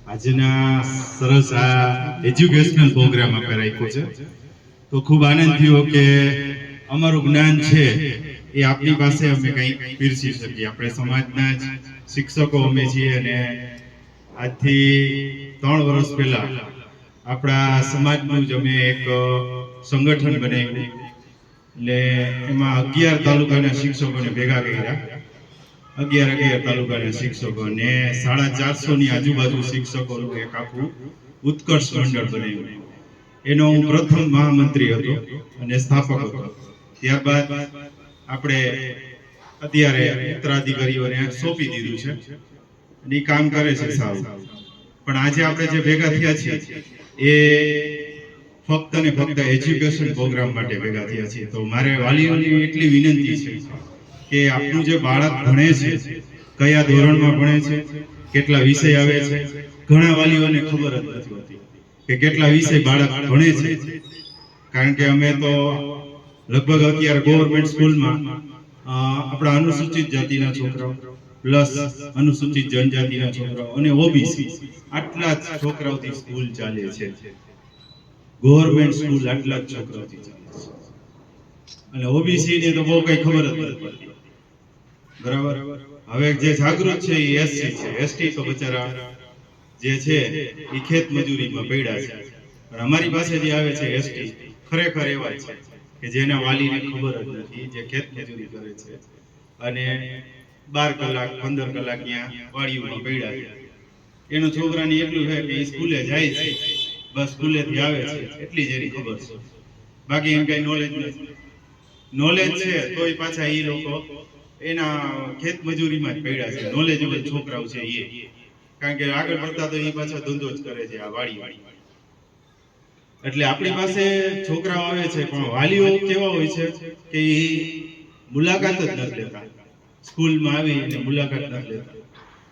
આજના સરસ આ એજ્યુકેશનલ પ્રોગ્રામ આપણે રાખ્યો છે તો ખૂબ આનંદ થયો કે અમારું જ્ઞાન છે એ આપની પાસે અમે કંઈક પીરસી શકીએ. આપણે સમાજના જ શિક્ષકો અમે છીએ અને આજથી 3 વર્ષ પહેલા આપણા સમાજનું જ અમે એક સંગઠન બનાવ્યું. એટલે એમાં 11 તાલુકાના શિક્ષકોને ભેગા કર્યા. 11 તાલુકાના શિક્ષકો ને 450 ની આજુબાજુ શિક્ષકોનું એક આખું ઉત્કર્ષ મંડળ બનાવ્યું. એનો હું પ્રથમ મહામંત્રી હતો અને સ્થાપક હતો. ત્યારબાદ આપણે અત્યારે ઉત્તરાધિકારીઓને સોંપી દીધું છે અને કામ કરે છે સારું. પણ આજે આપણે જે ભેગા થયા છીએ એ ફક્ત ને ફક્ત એજ્યુકેશન પ્રોગ્રામ માટે ભેગા થયા છીએ. તો મારે વાલીઓની એટલી વિનંતી છે કે આપનું જે બાળક ભણે છે, કયા ધોરણમાં ભણે છે, કેટલા વિષય આવે છે, ઘણા વાલીઓને ખબર જ નથી હોતી કે કેટલા વિષય બાળક ભણે છે. કારણ કે અમે તો લગભગ અત્યારે ગવર્મેન્ટ સ્કૂલમાં આપણા અનુસૂચિત જાતિના છોકરાઓ પ્લસ અનુસૂચિત જનજાતિના છોકરાઓ અને ઓબીસી આટલા જ છોકરાઓથી સ્કૂલ ચાલે છે. ગવર્મેન્ટ સ્કૂલ આટલા જ છોકરાઓથી ચાલે છે અને ઓબીસી ને તો બહુ કઈ ખબર જ નથી પડતી. બરાબર. હવે જે જાગૃત છે એ એસસી છે. એસટી તો બચારા જે છે એ ખેત મજૂરીમાં પડ્યા છે. પણ અમારી પાસે જે આવે છે એસટી ખરેખર એવા છે કે જેના વાલીને ખબર જ નથી, જે ખેત મજૂરી કરે છે અને 12 કલાક 15 કલાક ત્યાં વાડીઓમાં પડ્યા છે. એનો છોકરાને એટલું છે કે સ્કૂલે જાય છે, બસ સ્કૂલેથી આવે છે એટલી જ એની ખબર છે. બાકી એમ કઈ નોલેજ નથી. નોલેજ છે તોય પાછા એ લોકો એના ખેત મજૂરીમાં જ પડ્યા છે. નોલેજેબલ છોકરાઓ છે એ, કારણ કે આગળ પડતા તો એ પાછા ધંધો જ કરે છે આ વાડી. એટલે આપણી પાસે છોકરાઓ આવે છે પણ વાલીઓ કેવા હોય છે કે એ મુલાકાત જ નથી લેતા. સ્કૂલમાં આવી અને મુલાકાત નથી લેતા.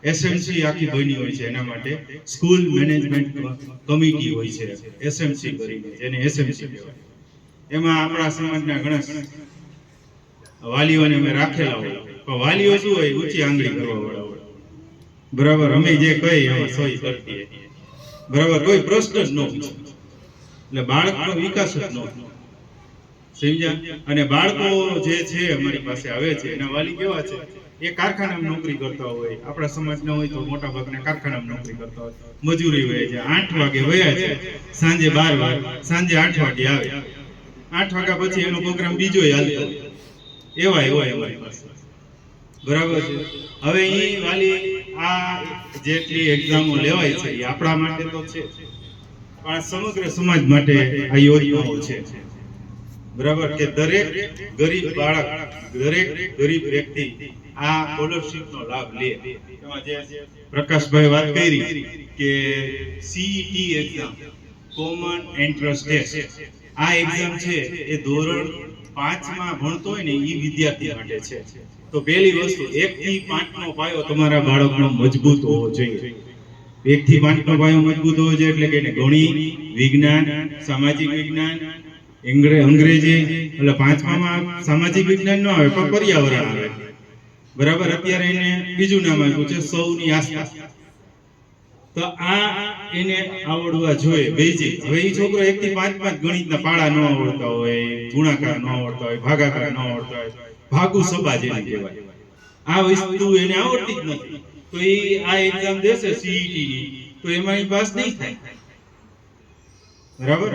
એસએમસી આખી બની હોય છે. એના માટે સ્કૂલ મેનેજમેન્ટ કમિટી હોય છે, એસએમસી કરીને, જેને એસએમસી કહેવાય. એમાં આપણા સમાજના ઘણા વાલીઓને અમે રાખેલા હોય. પણ વાલીઓ શું હોય, ઊંચી આંગળી કરવા વાળા હોય. બરાબર. અમે જે કહીએ એમાં સહી કરતી. બરાબર. કોઈ પ્રશ્ન જ ન પૂછે. એટલે બાળકનો વિકાસ જ ન સમજ્યા. અને બાળકો જે છે અમારી પાસે આવે છે એના વાલી કેવા છે, એ કારખાનામાં નોકરી કરતા હોય. આપણા સમાજના હોય તો મોટા ભાગના કારખાનામાં નોકરી કરતા હોય, મજૂરી હોય છે. 8 વાગે વયા છે, સાંજે 12 વાગે, સાંજે 8 વાગે આવે. 8 વાગ્યા પછી એનો પ્રોગ્રામ બીજો હાલતો હોય. એવા અમારી પાસે. બરાબર છે. હવે એ વાલી આ જેટલી એક્ઝામો લેવાય છે એ આપણા માટે તો છે, પણ સમગ્ર સમાજ માટે આ યોજનાઓ છે. બરાબર. કે દરેક ગરીબ બાળક, દરેક ગરીબ વ્યક્તિ આ સ્કોલરશિપનો લાભ લે. એમાં જે પ્રકાશભાઈ વાત કરી કે CET exam, common entrance test, આ એક્ઝામ છે એ ધોરણ 5 માં ભણતો હોય ને એ વિદ્યાર્થી માટે છે. તો પહેલી વસ્તુ 1 થી 5 નો પાયો તમારા બાળકનો મજબૂત હોવો જોઈએ. 1 થી 5 નો પાયો મજબૂત હોવો જોઈએ એટલે કે ગણિત, વિજ્ઞાન, સામાજિક વિજ્ઞાન, અંગ્રેજી. એટલે 5માં સામાજિક વિજ્ઞાન ન આવે પણ પર્યાવરણ આવે. બરાબર. અત્યારે એને બીજું નામ આપ્યું છે સૌની આસપાસ. તો આ એને આવડવા જોઈએ બેઝિક. હવે એ છોકરો 1 થી 5 ગણિતના પાડા ન આવડતા હોય, ગુણાકાર ન આવડતા હોય, ભાગાકાર ન આવડતા હોય, ભાગુ સબા જેને કહેવાય, આ વસ્તુ એને આવડતી જ નથી, તો એ આ એક્ઝામ દેશે સીઈટી ની તો એમાં એ પાસ નહીં થાય. બરાબર.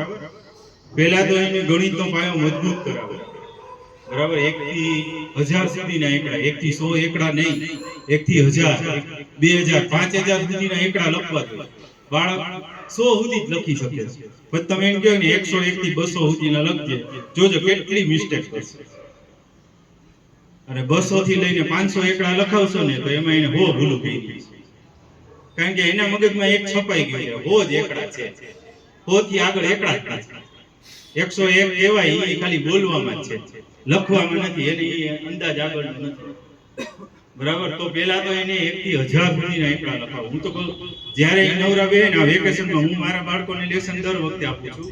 પહેલા તો એને ગણિતનો પાયો મજબૂત કરાવો. બરાબર. 1 થી 1000 સુધીના એકડા, 1 થી 100 એકડા નહીં, 1 થી 1000, 2000, 5000 સુધીના એકડા લખવા જોઈએ. બાળક 100 સુધી જ લખી શકે છે. પણ તમે એમ કહો ને 101 થી 200 સુધીના લખજે, જોજો કેટલી મિસ્ટેક થશે. અને 200 થી લઈને 500 એકડા લખાવશો ને તો એમાં એને હો ભૂલું થઈ જશે. કારણ કે એના મગજમાં એક છપાઈ ગયું છે, હો જ એકડા છે, હો થી આગળ એકડા જ નથી. 101 કહેવાય એ ખાલી બોલવામાં જ છે, લખવામાં નથી. એને અંદાજ આગળનો નથી. બરાબર. તો પહેલા તો એને 1 થી 1000 સુધીના એકડા લખાવો. હું તો કહું જ્યારે નવરા બે ને વેકેશનમાં હું મારા બાળકોને લેસન દર વખતે આપું છું.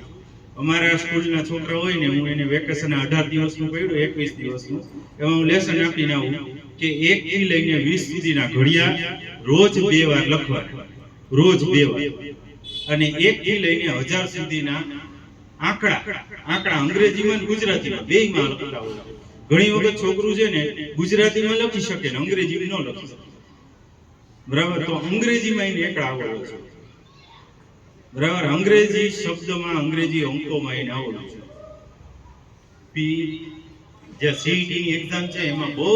અમારા સ્કૂલના છોકરા હોય ને, હું એને વેકેશન 18 દિવસનું પડ્યું, 21 દિવસનું, એમાં હું લેસન આપીને આવું કે 1 થી લઈને 20 સુધીના ઘડિયા રોજ 2 વાર લખવાના. રોજ 2 વાર, અને 1 થી લઈને 1000 સુધીના આંકડા અંગ્રેજીમાં અને ગુજરાતીમાં બેયમાં લખતા હોય. ઘણી વખત છોકરું છે ને ગુજરાતીમાં લખી શકે ને અંગ્રેજીમાં ન લખી શકે, બરાબર? તો અંગ્રેજીમાં એને એકડા આવડે છે, બરાબર? અંગ્રેજી શબ્દમાં, અંગ્રેજી અંકોમાં એને આવડે છે. પી જે સીઈટી ની એક્ઝામ છે એમાં બહુ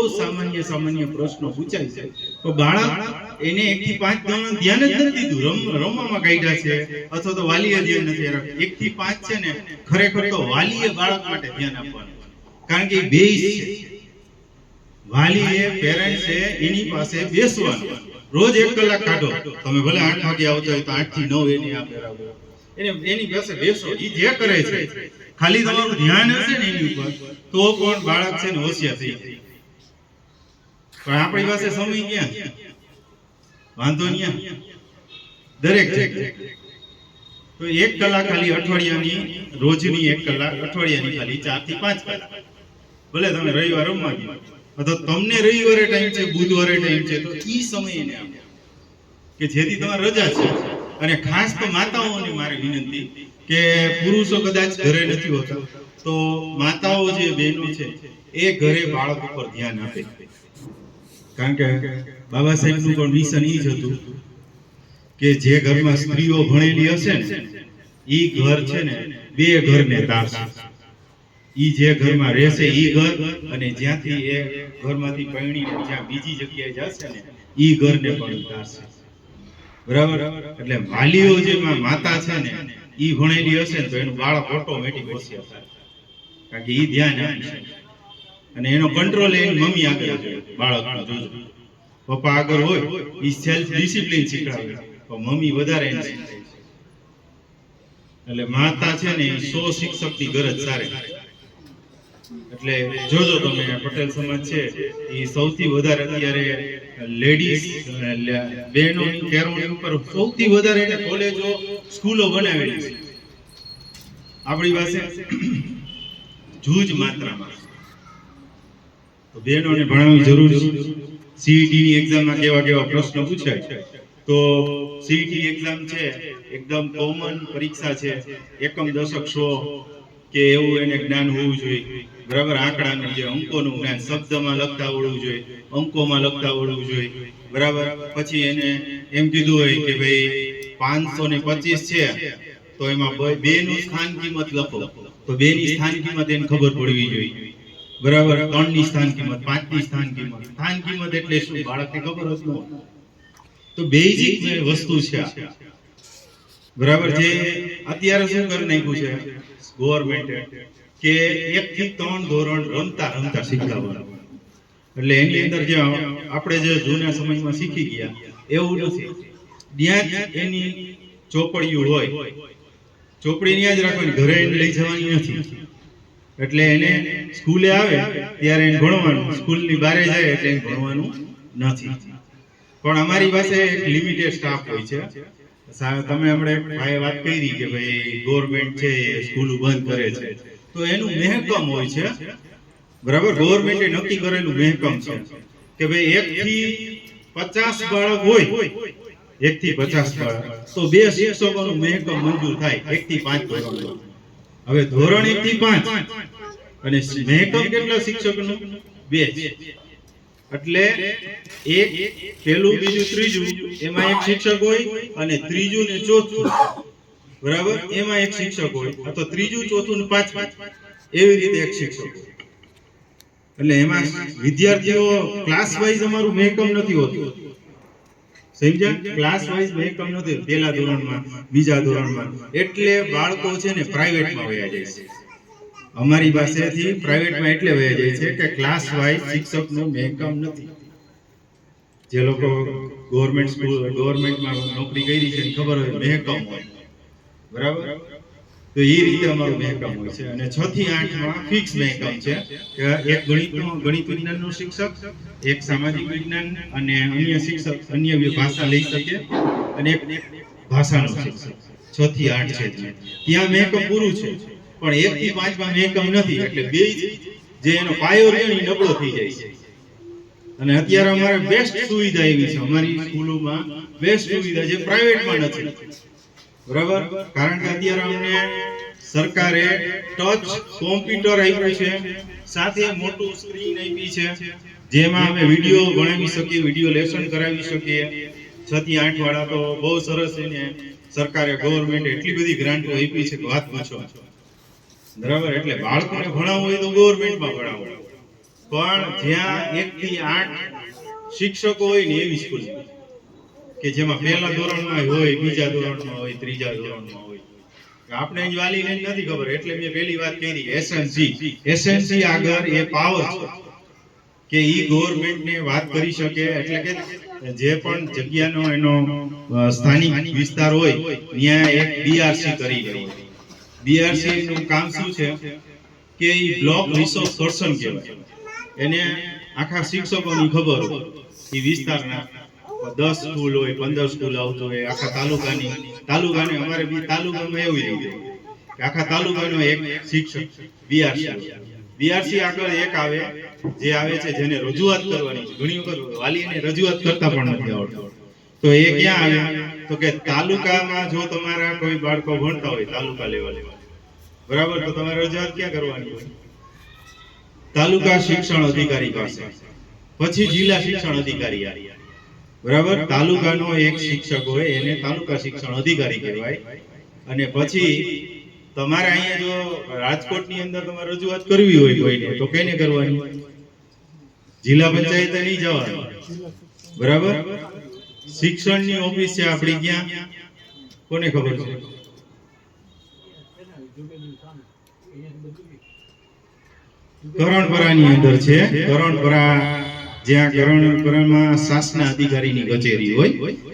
સામાન્ય પ્રશ્નો પૂછાય છે, તો બાળક એને 1 થી 5 ધ્યાન જ નથી દીધું, રમવામાં કાઢ્યા છે, અથવા તો વાલીએ ધ્યાન નથી રાખ્યું. 1 થી 5 છે ને ખરેખર તો વાલીએ બાળક માટે ધ્યાન આપવાનું, કારણ કે બે છે. વાલીએ, પેરેન્ટ્સે એની પાસે બેસવાનું, રોજ 1 કલાક કાઢો. તમે ભલે 8 વાગે આવતા હોય તો 8 થી 9 એની આ કરાવો, એની પાસે બેસો. એ જે કરે છે ખાલી તમારું ધ્યાન હશે ને એની ઉપર, તો પણ બાળક છે ને હોશિયાર થઈ જાય. પણ આપણી પાસે સમય ક્યાં? વાંધો નહીં, દરેક જગ્યાએ તો 1 કલાક ખાલી અઠવાડિયાની, રોજની 1 કલાક, અઠવાડિયાની ખાલી 4 થી 5 કલાક. ભલે તમે રવિવાર રમવા ગયો, અથવા તમને રવિવારે ટાઈમ છે, બુધવારે ટાઈમ છે, તો ઈ સમય એને આપો કે જેથી તમારી રજા છે. અને ખાસ તો માતાઓને મારી વિનંતી કે પુરુષો કદાચ ઘરે નથી હોતા, તો માતાઓ જે બહેનો છે એ ઘરે બાળક ઉપર ધ્યાન આપે, કારણ કે બાબા સાહેબનું પણ મિશન એ જ હતું કે જે ઘરમાં સ્ત્રીઓ ભણેલી હશે ને ઈ ઘર છે ને 2 ઘરને તારશે. ઈ જે ઘરમાં રહેશે ઈ ઘર, અને જ્યાંથી એ ઘરમાંથી પરણીને જ્યાં બીજી જગ્યાએ જશે ને ઈ ઘરને પણ તારશે, બરાબર? એટલે વાલીઓ જે માતા છે ને ઈ ભણેલી હશે ને તો એનું બાળક ઓટોમેટિક હોશિયાર થાય, કારણ કે ઈ ધ્યાન આપી શકે, અને એનો કંટ્રોલ એની મમ્મી આગળ છે. બાળકનો જોજો, પપ્પા આગળ હોય ઈ સેલ્ફ ડિસિપ્લિન શીખડાવે, તો મમ્મી વધારે એને શીખડાવે છે. એટલે માતા છે ને 100 શિક્ષકની ગરજ સારે. એટલે જોજો તમે, પટેલ સમાજ છે એ સૌથી વધારે અત્યારે લેડીઝ બહેનોની કેળવણી ઉપર સૌથી વધારે એને કોલેજો, સ્કૂલો બનાવેલી છે આપણી પાસે જૂજ માત્રામાં. તો બહેનોને ભણાવવી જરૂરી છે. સીઈટી ની એક્ઝામમાં કેવા પ્રશ્નો પૂછાય, તો સીઈટી એક્ઝામ છે એકદમ કોમન પરીક્ષા છે. એકમ દશક 100 કે એવું એને જ્ઞાન હોવું જોઈએ, બરાબર? આંકડાનું જે અંકોનું જ્ઞાન, શબ્દમાં લખતા આવડવું જોઈએ, અંકોમાં લખતા આવડવું જોઈએ, બરાબર? પછી એને એમ કીધું હોય કે ભાઈ 525 છે તો એમાં 2 નું સ્થાન કિંમત લખો, તો 2 ની સ્થાન કિંમત એને ખબર પડવી જોઈએ, બરાબર? 3 ની સ્થાન કિંમત, 5 ની સ્થાન કિંમત. સ્થાન કિંમત એટલે શું? બાળકને ખબર જ ન હોય. તો બેઝિક વસ્તુ છે, બરાબર? જે અત્યારે શું કરી નાખ્યું છે ગવર્મેન્ટે કે 1 થી 3 ધોરણ રમતા શીખવાડવાનું. એટલે એની અંદર જે આપણે જે જૂના સમયમાં શીખી ગયા એવું નથી. ત્યાં જ એની ચોપડીઓ હોય, ચોપડી ત્યાં જ રાખવાની, ઘરે એને લઈ જવાની નથી. એટલે એને સ્કૂલે આવે ત્યારે એને ભણવાનું, સ્કૂલની બહાર જાય એટલે એને ભણવાનું નથી. પણ અમારી પાસે એક લિમિટેડ સ્ટાફ હોય છે. તમે આપણે ભાઈ વાત કરી કે ભાઈ ગવર્મેન્ટ છે સ્કૂલ બંધ કરે છે, તો એનું મહેકમ હોય છે, બરાબર? ગવર્મેન્ટે નક્કી કરેલું મહેકમ છે કે ભાઈ 1 થી 50 બાળક હોય, 1 થી 50 બાળક, તો 2 શિક્ષકોનું મહેકમ મંજૂર થાય 1 થી 5 ધોરણ. હવે ધોરણ 1 થી 5 અને મહેકમ કેટલા શિક્ષકનું? 2. એટલે એક પહેલું, બીજું, ત્રીજું એમાં 1 શિક્ષક હોય, અને ત્રીજું ને ચોથું, બરાબર, એમાં 1 શિક્ષક હોય, અથવા ત્રીજું, ચોથું ને પાંચમું એવી રીતે 1 શિક્ષક હોય. એટલે એમાં વિદ્યાર્થીઓ ક્લાસ વાઇઝ અમારું મહેકમ નથી હોતું, સમજ્યા? ક્લાસ વાઇઝ મહેકમ નથી, પહેલા ધોરણમાં, બીજા ધોરણમાં. એટલે બાળકો છે ને પ્રાઇવેટમાં વયા જાય છે. અમારી પાસેથી પ્રાઇવેટમાં એટલે વયા જાય છે કે ક્લાસ વાઇઝ શિક્ષકનું મહેકમ નથી. જે લોકો ગવર્મેન્ટમાં નોકરી કરી છે ખબર હોય મહેકમ હોય, બરાબર? તો એ રીતે અમારું મહેકમ હોય છે. અને 6 થી 8 માં ફિક્સ મહેકમ છે કે એક ગણિત વિજ્ઞાનનો શિક્ષક, એક સામાજિક વિજ્ઞાન અને અન્ય શિક્ષક, અન્ય ભાષા લઈ શકે, અને એક ભાષાનો શિક્ષક. 6 થી 8 છે ત્યાં મહેકમ પૂરું છે. પણ 1 થી 5 માં મહેકમ નથી, એટલે બે જે એનો પાયો રહ્યો એ નબળો થઈ જાય છે. અને અત્યારે અમારે બેસ્ટ સુવિધા એવી છે અમારી સ્કૂલોમાં, બેસ્ટ સુવિધા જે પ્રાઇવેટમાં નથી. બરાબર, કારણ કે અત્યારે અમને સરકારે ટચ કોમ્પ્યુટર આપ્યું છે, સાથે મોટું સ્ક્રીન આપી છે, જેમાં અમે વિડીયો ભણાવી શકીએ, વિડીયો લેસન કરાવી શકીએ. 6 થી 8 વાળા તો બહુ સરસ એને સરકારે ગવર્મેન્ટ એટલી બધી ગ્રાન્ટો આપી છે કે વાત પૂછો. બરાબર, એટલે બાળકોને ભણાવવું હોય તો ગવર્મેન્ટમાં ભણાવવું, પણ જ્યાં 1 થી 8 શિક્ષકો હોય ને એવી સ્કૂલ કે જેમાં પહેલા ધોરણમાં હોય, બીજા ધોરણમાં હોય, ત્રીજા ધોરણમાં હોય. આપણે અહીં વાલીને નથી ખબર, એટલે મેં પહેલી વાત કરી એસએનસી આગળ એ પાવર છે કે ઈ ગવર્મેન્ટને વાત કરી શકે. એટલે કે જે પણ જગ્યાનો એનો સ્થાનિક વિસ્તાર હોય ત્યાં એક બીઆરસી કરી લેવું. બીઆરસી નું કામ શું છે કે ઈ બ્લોક રિસોર્સ પર્સન કહેવાય. એને આખા શિક્ષકોની ખબર હોય ઈ વિસ્તારના 10 સ્કૂલ હોય, 15 સ્કૂલ આવતો હોય, આખા તાલુકાને અમારે બી તાલુકામાં એવી રીતે કે આખા તાલુકાનો એક શિક્ષક બીઆરસી આગળ એક આવે જે આવે છે જેને રજૂઆત કરવાની છે. ઘણી વખત વાલીને રજૂઆત કરતા પણ નથી આવડતું, તો એ ક્યાં આવે તો કે તાલુકામાં જો તમારા કોઈ બાળકો ભણતા હોય તાલુકા લેવલે, બરાબર, તો તમારે રજૂઆત ક્યાં કરવાની હોય? તાલુકા શિક્ષણ અધિકારી પાસે, પછી જિલ્લા શિક્ષણ અધિકારી આવે. બરાબર, તાલુકાનો એક શિક્ષક હોય એને તાલુકા શિક્ષણ અધિકારી કહેવાય. અને પછી તમારે અહીંયા જો રાજકોટની અંદર તમારે રજૂઆત કરવી હોય કોઈને તો કેને કરવાની? જિલ્લા પંચાયતે નહીં જવાનું. બરાબર, શિક્ષણની ઓફિસ છે આપણી ક્યાં? કોને ખબર છે? કરણપરાની અંદર છે. કરણપરા, જ્યાં કરણપરામાં શાસના અધિકારીની કચેરી હોય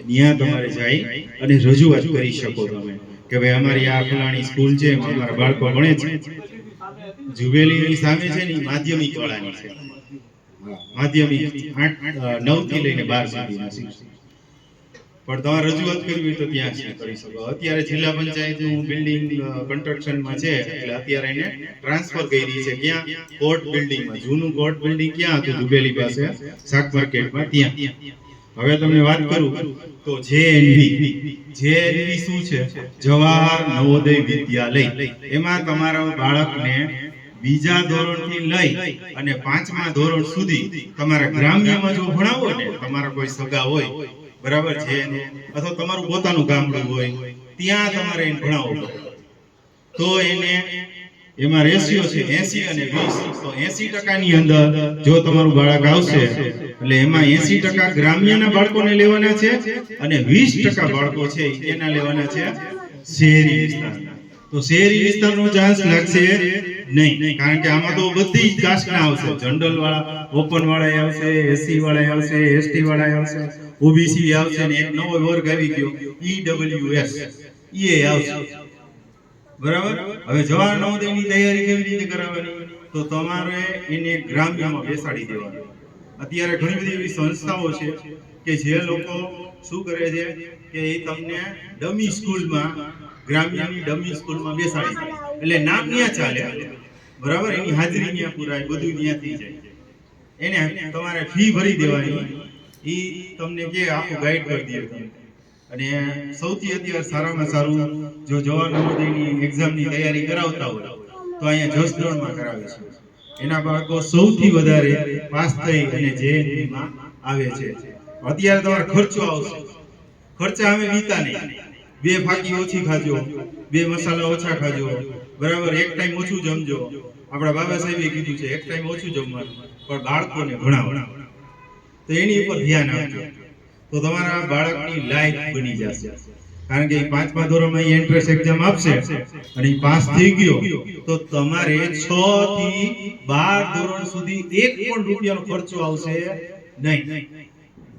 ત્યાં તમારે જઈ અને રજૂઆત કરી શકો તમે કે ભાઈ અમારી આ ફલાણી સ્કૂલ છે, અમારા બાળકો ભણે છે. જુબેલીની સામે છે ને માધ્યમિક વાળાની છે, માધ્યમિક 9 થી લઈને 12 સુધીના શિક્ષક. પણ તમારે રજૂઆત કરવી હોય તો ત્યાં કરી શકો. અત્યારે જિલ્લા પંચાયતનું બિલ્ડિંગ કન્સ્ટ્રક્શનમાં છે, એટલે અત્યારે એને ટ્રાન્સફર કરી છે. ક્યાં? કોર્ટ બિલ્ડિંગમાં. જૂનું કોર્ટ બિલ્ડિંગ ક્યાં હતું? જુબેલી પાસે શાક માર્કેટમાં, ત્યાં. હવે તમને વાત કરું તો જેએનવી શું છે? જવાહર નવોદય વિદ્યાલય. એમાં તમારા બાળકને બીજા ધોરણથી લઈ અને 5મા ધોરણ સુધી તમારા ગ્રામ્યમાં જો ભણાવો ને, તમારા કોઈ સગા હોય, બરાબર છે, અથવા તમારું પોતાનું ગામડું હોય, ત્યાં તમારે એને ભણાવવો પડે. તો એને એમાં રેશિયો છે 80 અને 20. તો 80% ની અંદર જો તમારું બાળક આવશે એટલે એમાં 80% ગ્રામ્યના બાળકોને લેવાના છે અને 20% બાળકો છે એના લેવાના છે શહેરી વિસ્તારના. તો શહેરી વિસ્તારનો ચાન્સ લાગશે નહીં, કારણ કે આમાં તો બધી જ કાસ્ટના આવશે. જનરલ વાળા, ઓપન વાળા આવશે, એસસી વાળા આવશે, એસટી વાળા આવશે, ઓબીસી આવશે, ને એક નવો વર્ગ આવી ગયો ઈડબ્લ્યુએસ, એ આવશે. બરાબર, હવે જવાહર નવોદયની તૈયારી કેવી રીતે કરાવવાની? તો તમારે એને ગ્રામ્યમાં બેસાડી દેવાનું. અત્યારે ઘણી બધી એવી સંસ્થાઓ છે કે જે લોકો શું કરે છે કે એ તમને ડમી સ્કૂલમાં, ગ્રામ્યની ડમી સ્કૂલમાં બેસાડી દે. એટલે નામ ત્યાં ચાલે, બરાબર, એની હાજરી ત્યાં પુરાય, બધું ત્યાં થઈ જાય. એને તમારે ફી ભરી દેવાની, એ તમને કે આખું ગાઈડ કરી દે. અને સૌથી અત્યારે સારામાં સારું જો જવાહર નવોદયની એક્ઝામની તૈયારી કરાવતા હોય તો અહીંયા જસદણમાં કરાવે છે. એના બાળકો સૌથી વધારે પાસ થઈ અને જેએનવીમાં આવે છે. અત્યારે તમારો ખર્ચો આવશે, ખર્ચા અમે વીતા નહીં. 2 ફાકી ઓછી ખાજો, 2 મસાલા ઓછા ખાજો, બરાબર, એક ટાઈમ ઓછું જમજો. આપણા બાબા સાહેબે કીધું છે એક ટાઈમ ઓછું જમવાનું, પણ બાળકોને ભણાવો. તો એની ઉપર ધ્યાન આપજો તો તમારા બાળકની લાઈફ બની જશે. કારણ કે 5મા ધોરણમાં એન્ટ્રન્સ એક્ઝામ આપશે અને પાસ થઈ ગયો તો તમારે 6 થી 12 ધોરણ સુધી 1 પણ રૂપિયાનો ખર્ચો આવશે નહીં.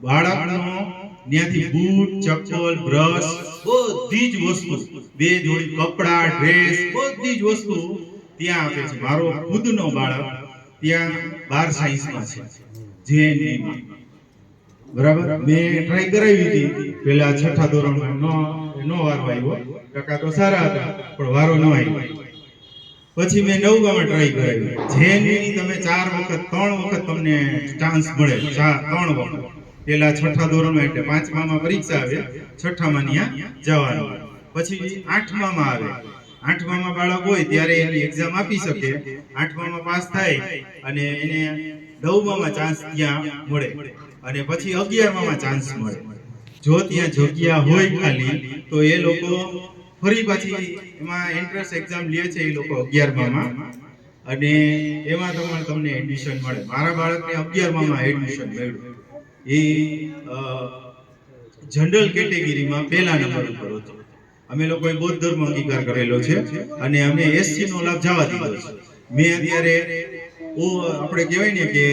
બાળકનો ત્યાંથી બૂટ, ચપ્પલ, બ્રશ, બધી જ વસ્તુ, 2 જોડી કપડા, ડ્રેસ, બધી જ વસ્તુ ત્યાં આપે છે. મારો ખુદનો બાળક ત્યાં 12 સાયન્સમાં છે, જેએનવીમાં. બરાબર, મેં ટ્રાય કરાવી હતી પેલા 6ઠા ધોરણમાં, નો વારો આવ્યો. ટકા તો સારા હતા પણ વારો ન આવ્યો. પછી મેં 9માં ટ્રાય કરાવી. જેની તમે 4 વખત 3 વખત તમને ચાન્સ મળે, 3 વખત. પેલા 6ઠા ધોરણમાં એટલે 5મામાં પરીક્ષા આવે, 6ઠામાં ત્યાં જવાનું. પછી 8મામાં આવે. 8મામાં બાળક હોય ત્યારે એની એક્ઝામ આપી શકે. 8મામાં પાસ થાય અને એને 9મામાં ચાન્સ ત્યાં મળે અને પછી 11મામાં ચાન્સ મળે. જો ત્યાં જગ્યા હોય ખાલી તો એ લોકો ફરી પાછી એમાં એન્ટ્રન્સ એક્ઝામ લે છે એ લોકો 11મામાં અને એમાં તમને એડમિશન મળે. મારા બાળકને 11મામાં એડમિશન મળ્યું. એ જનરલ કેટેગરીમાં પહેલા નંબર ઉપર હતો. અમે લોકોએ બૌદ્ધ ધર્મ અંગીકાર કરેલો છે અને અમે એસસી નો લાભ જવા દીધો છે. મેં અત્યારે આપણે કહેવાય ને કે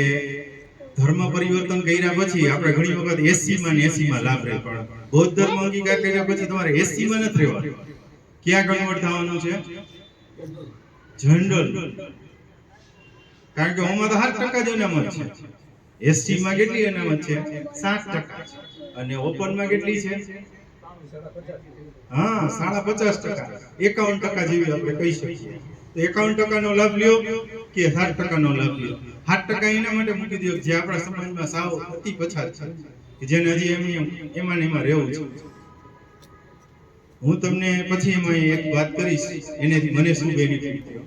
ધર્મ પરિવર્તન કર્યા પછી આપણે ઘણી વખત એસસીમાં ને એસીમાં લાભ રહે, પણ બૌદ્ધ ધર્મ અંગીકાર કર્યા પછી તમારે એસસીમાં નથી રહેવાનું. ક્યાં કન્વર્ટ થવાનું છે? જનરલ. કારણ કે ઓમાં તો 7% જ અનામત છે. એસટી માં કેટલી અનામત છે? 7% અને ઓપનમાં કેટલી છે? હા, 50.5%. 51% જેવી આપણે કહી શકીએ. તો 51% નો લાભ લ્યો કે 7% નો લાભ લ્યો? 7% એના માટે મૂકી દો જે આપણા સમાજમાં સાવ અતિ પછાત છે, કે જેને હજી એમાં ને એમાં રહેવું છે. હું તમને પછી એમાં એક વાત કરીશ, એનેથી મને શું બેનિફિટ થયો.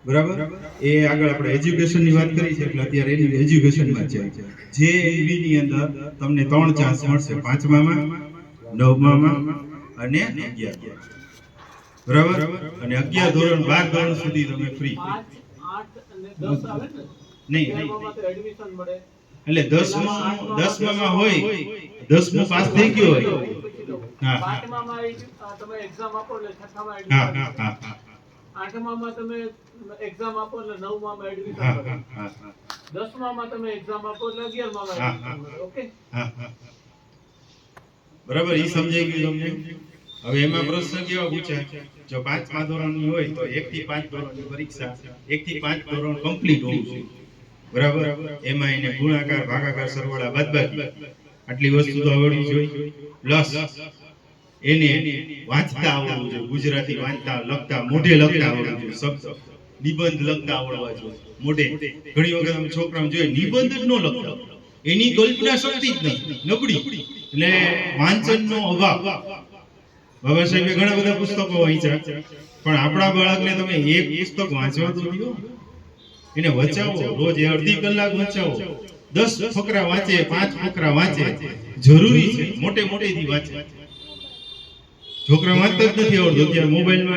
બરાબર? એ આગળ આપણે એજ્યુકેશનની વાત કરી છે એટલે અત્યારે એની એજ્યુકેશનમાં છે. જે એવી ની અંદર તમને 3 ચાન્સ મળશે, 5મામાં, 9મામાં અને 11. બરાબર? અને 11 ધોરણ 12 ધોરણ સુધી તમે ફ્રી. 5, 8 અને 10 આવે ને? નહીં એડમિશન મળે. એટલે 10મામાં હોય, 10મું પાસ થઈ ગયો હોય. હા, 5મામાં તમે એક્ઝામ આપો એટલે 6ઠામાં હા, એડમિશન. હા, હા, 8મામાં તમે એક્ઝામ આપો એટલે 9મામાં એડમિશન હા, મળે. હા, 10મામાં તમે એક્ઝામ આપો એટલે 11મામાં હા, એડમિશન મળે. ઓકે? હા, હા. બરાબર, ઈ સમજાઈ ગયું તમને? હવે એમાં પ્રશ્ન કેવા પૂછાય? જો 5મા ધોરણની હોય તો 1 થી 5 ધોરણની પરીક્ષા 1 થી 5 ધોરણ કમ્પ્લીટ હોવું જોઈએ. બરાબર? એમાં એને ગુણાકાર, ભાગાકાર, સરવાળા, બાદબાકી આટલી વસ્તુ તો આવડવી જોઈએ. પ્લસ એને વાંચતા આવડવું જોઈએ. ગુજરાતી વાંચતા, લખતા, મોઢે લખતા આવડવું જોઈએ. શબ્દ નિબંધ લખતા આવડવા જોઈએ મોઢે. ઘણી વખત અમે છોકરાઓ જોઈએ નિબંધ જ ન લખતા, એની કલ્પના શક્તિ જ નથી, નબળી. એટલે વાંચનનો અભાવ. બાબા સાહેબે ઘણા બધા પુસ્તકો વાંચ્યા, પણ આપણા બાળકને તમે એક પુસ્તક વાંચવા તો દો, એને વચાવો. રોજ અડધી કલાક વચાવો. 10 ફકરા વાંચે, 5 ફકરા વાંચે, જરૂરી છે. મોટેથી વાંચે. છોકરા વાંચતા જ નથી આવડતું, અત્યારે મોબાઈલમાં